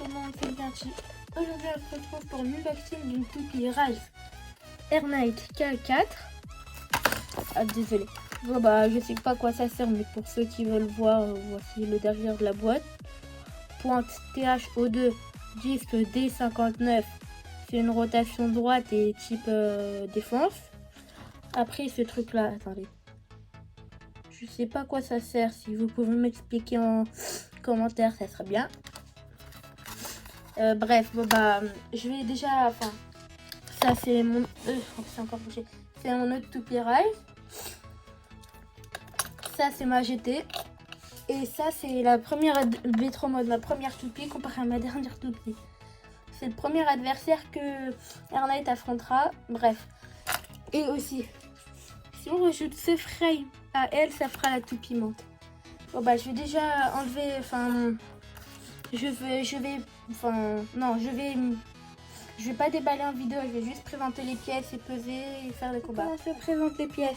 tout le monde, c'est Bianchi. Aujourd'hui, on se retrouve pour une unboxing d'une toupie Rise Air Night K4. Ah, désolé. Bon, bah, je sais pas à quoi ça sert, mais pour ceux qui veulent voir, voici le derrière de la boîte. Pointe THO2, disque D59. C'est une rotation droite et type défense. Après, ce truc-là, attendez. Je sais pas à quoi ça sert. Si vous pouvez m'expliquer en commentaire, ça serait bien. Bref, bon bah, je vais déjà, enfin, ça c'est mon, c'est encore bouché. C'est mon autre toupie Rise. Ça c'est ma GT. Et ça c'est la première Vétro mode, ma première toupie comparée à ma dernière toupie. C'est le premier adversaire que Air Night affrontera. Bref. Et aussi, si on rajoute ce frame à elle, ça fera la toupie menthe. Bon bah, je vais déjà enlever, enfin, je vais pas déballer en vidéo, je vais juste présenter les pièces et peser et faire des combats. Comment se présente les pièces?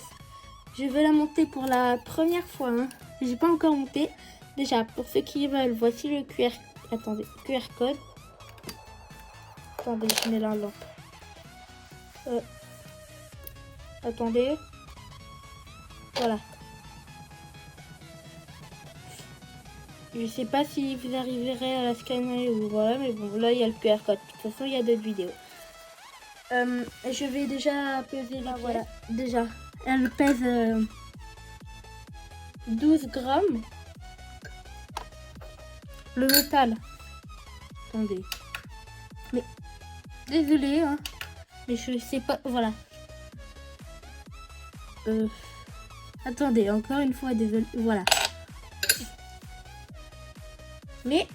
Je vais la monter pour la première fois, hein. J'ai pas encore monté. Déjà, pour ceux qui veulent, voici le QR code. Attendez, je mets la lampe. Attendez. Voilà. Je sais pas si vous arriverez à la scanner ou voilà, mais bon, là il y a le QR code. De toute façon, il y a d'autres vidéos. Je vais déjà peser les pièces. Voilà, déjà, elle pèse 12 grammes. Le métal. Attendez. Mais, désolé, hein. Mais je sais pas, voilà. Attendez, encore une fois, désolé, voilà. Mais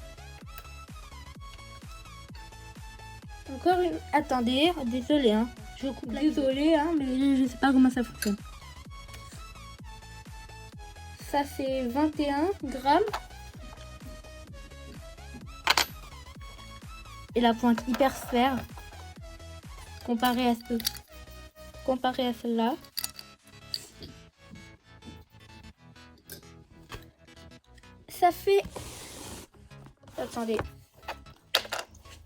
encore une... Attendez, désolé, hein. Je coupe la désolé, hein, mais je sais pas comment ça fonctionne. Ça, c'est 21 grammes. Et la pointe hyper sphère. Comparée à celle-là. Ça fait... Attendez.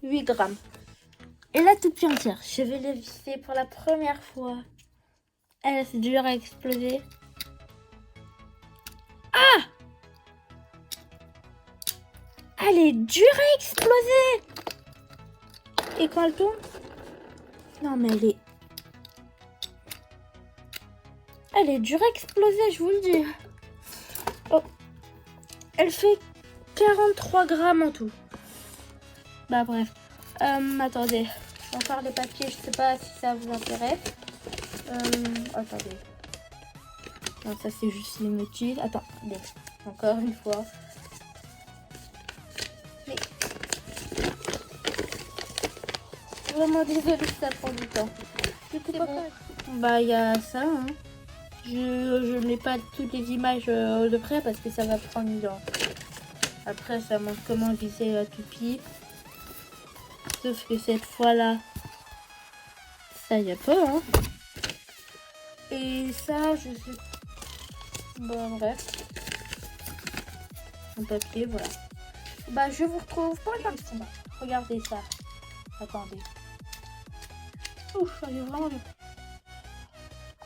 8 grammes. Et la toupie entière, je vais les visser pour la première fois. Elle, c'est dur à exploser. Ah! Elle est dure à exploser! Et quand elle tourne? Non, mais elle est dure à exploser, je vous le dis. Oh. Elle fait 43 grammes en tout. Bah bref. Attendez. Encore les papiers, je sais pas si ça vous intéresse. Attendez. Non, ça c'est juste les notices. Attendez. Encore une fois. Mais... Vraiment désolée si ça prend du temps. Du coup, bon. Bah il y a ça. Hein. Je n'ai pas toutes les images de près parce que ça va prendre du temps. Après, ça montre comment visser la toupie. Sauf que cette fois-là, ça y a pas, hein. Et ça, je sais... Bon, bref. Un papier, voilà. Bah, je vous retrouve pour le combat. Regardez ça. Attendez. Ouf, elle est vraiment dure.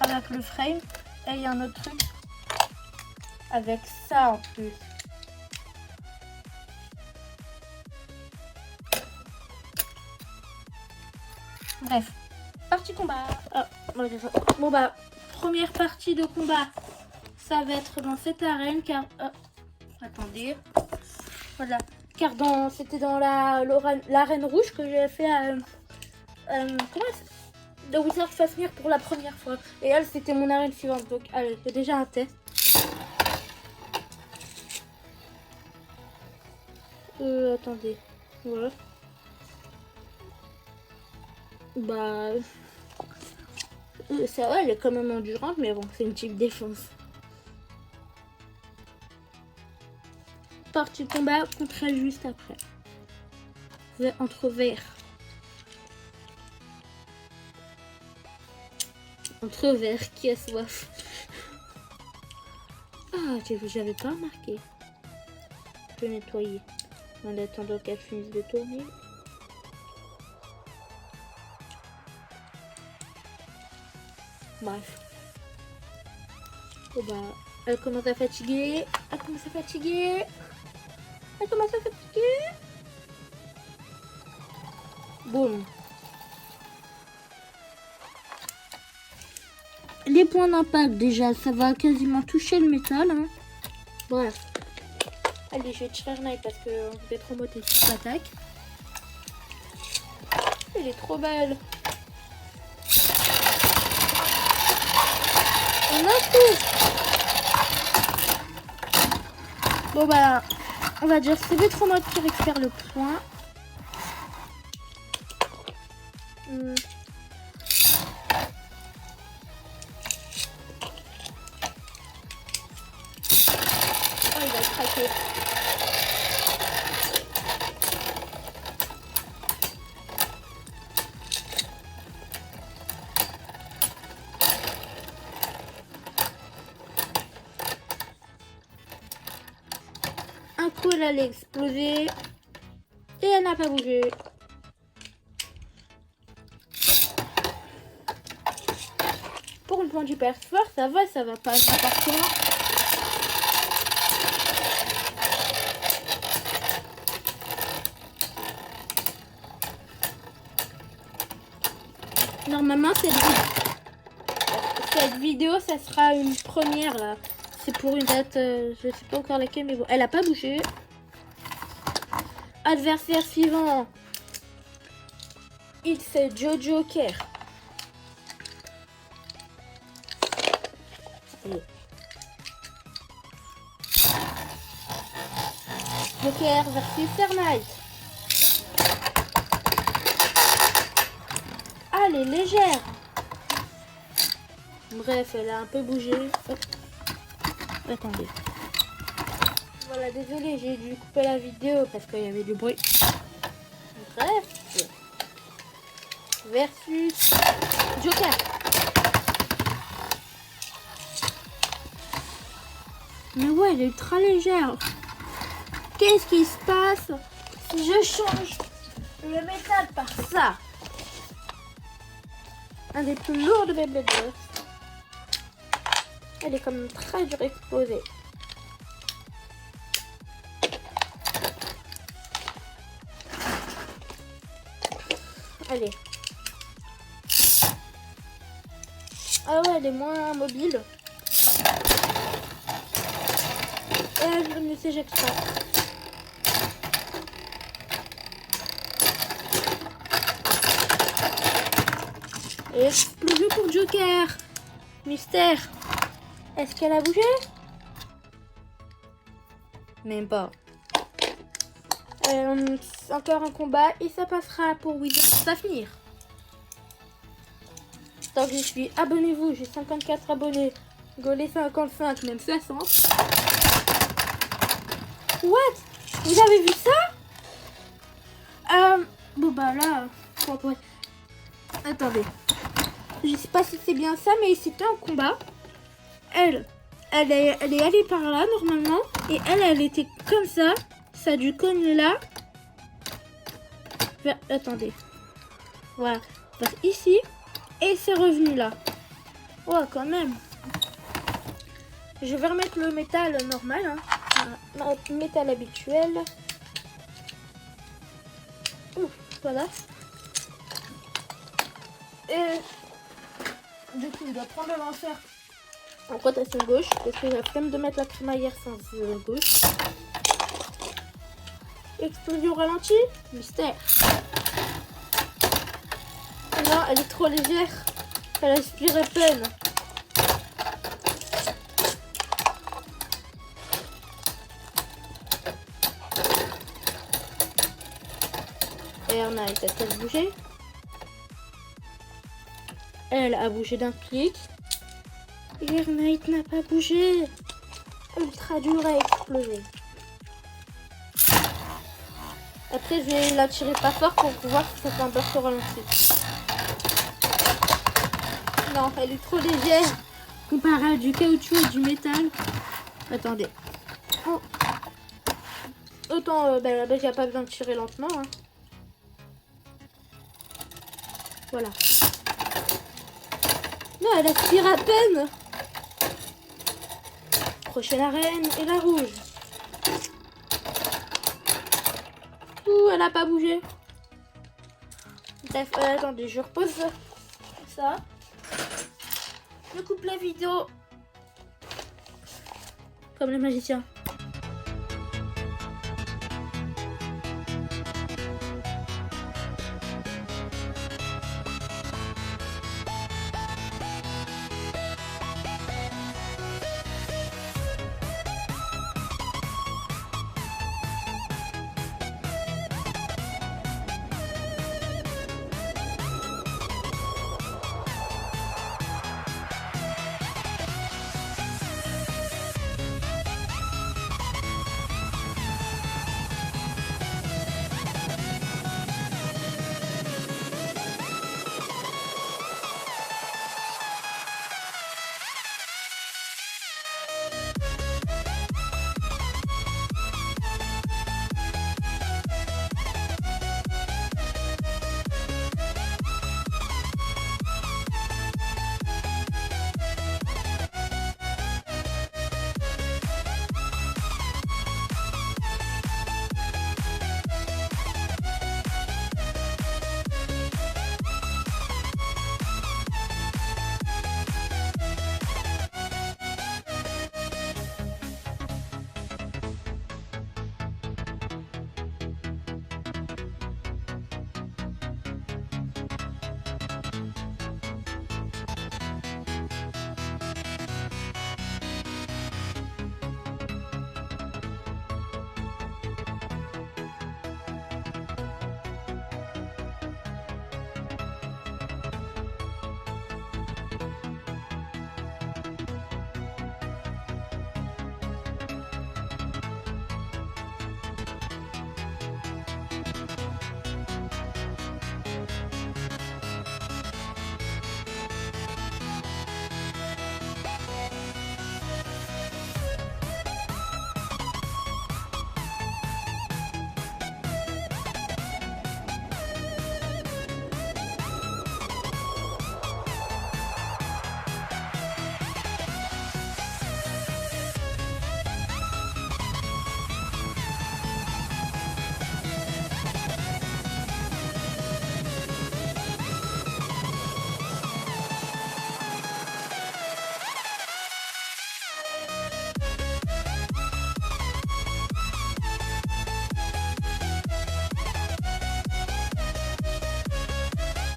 Avec le frame. Et il y a un autre truc. Avec ça en plus. Bref, partie combat. Bon bah, première partie de combat, ça va être dans cette arène car... attendez. Voilà. Car c'était dans l'arène rouge que j'ai fait à... de Wizard Fafnir pour la première fois. Et elle, c'était mon arène suivante. Donc, allez, c'est déjà un test. Attendez. Voilà. Bah... ça va, elle est quand même endurante, mais bon, c'est une type défense. Partie combat contre elle juste après. Entre vert. Entre vert, qui a soif. Ah, j'avais pas remarqué. Je vais nettoyer. En attendant qu'elle finisse de tourner. Bref. Et bah, elle commence à fatiguer. Elle commence à fatiguer. Elle commence à fatiguer. Boum. Les points d'impact, déjà, ça va quasiment toucher le métal. Hein. Bref. Allez, je vais tirer un œil parce qu'on va trop monter sur l'attaque. Elle est trop belle. On a tout. Bon bah, on va dire c'est le trop mode qui récupère le point. Oh, il va craquer. Un coup, elle allait exploser. Et elle n'a pas bougé. Pour une pointe hyper fort, ça va pas n'importe comment. Normalement, cette vidéo, ça sera une première là. C'est pour une date, je sais pas encore laquelle, mais bon, elle a pas bougé. Adversaire suivant, c'est Joker. Allez. Joker versus Fortnite. Ah, elle est légère. Bref, elle a un peu bougé. Hop. Attendez. Voilà, désolé, j'ai dû couper la vidéo parce qu'il y avait du bruit. Bref. Versus Joker. Mais ouais, elle est ultra légère. Qu'est-ce qui se passe si je change le métal par ça? Un des plus lourds de Beyblade Burst. Elle est quand même très dure à exploser. Allez. Ah ouais, elle est moins mobile. Et elle ne s'éjecte pas. Et explosion pour Joker. Mystère. Est-ce qu'elle a bougé? Même pas. Encore un combat et ça passera pour Wizard. Ça va finir. Tant que j'y suis, abonnez-vous. J'ai 54 abonnés. Golé 55, même 60. What? Vous avez vu ça? Bon bah là... Attendez. Je sais pas si c'est bien ça, mais c'était un combat. Elle est allée par là normalement. Et elle était comme ça. Ça a dû cogner là. Attendez. Voilà. Vers ici. Et c'est revenu là. Ouais, quand même. Je vais remettre le métal normal. Hein. Le métal habituel. Ouf, voilà. Et du coup, il doit prendre le lanceur en rotation gauche. Parce que j'ai la flemme de mettre la crémaillère sans gauche. Explosion ralenti. Mystère. Non, elle est trop légère. Elle aspire à peine. Fortnite a-t-elle bougé? Elle a bougé d'un clic. Fortnite n'a pas bougé. Ultra dur à exploser. Après, je vais la tirer pas fort pour voir si ça fait un burst au ralenti. Non, elle est trop légère comparée à du caoutchouc et du métal. Attendez. Oh. Autant, ben, la bête, il n'y a pas besoin de tirer lentement. Hein. Voilà. Non, elle aspire à peine. Prochaine arène et la rouge. Ouh, elle n'a pas bougé. Bref, attendez, je repose ça. Je coupe la vidéo. Comme le magicien.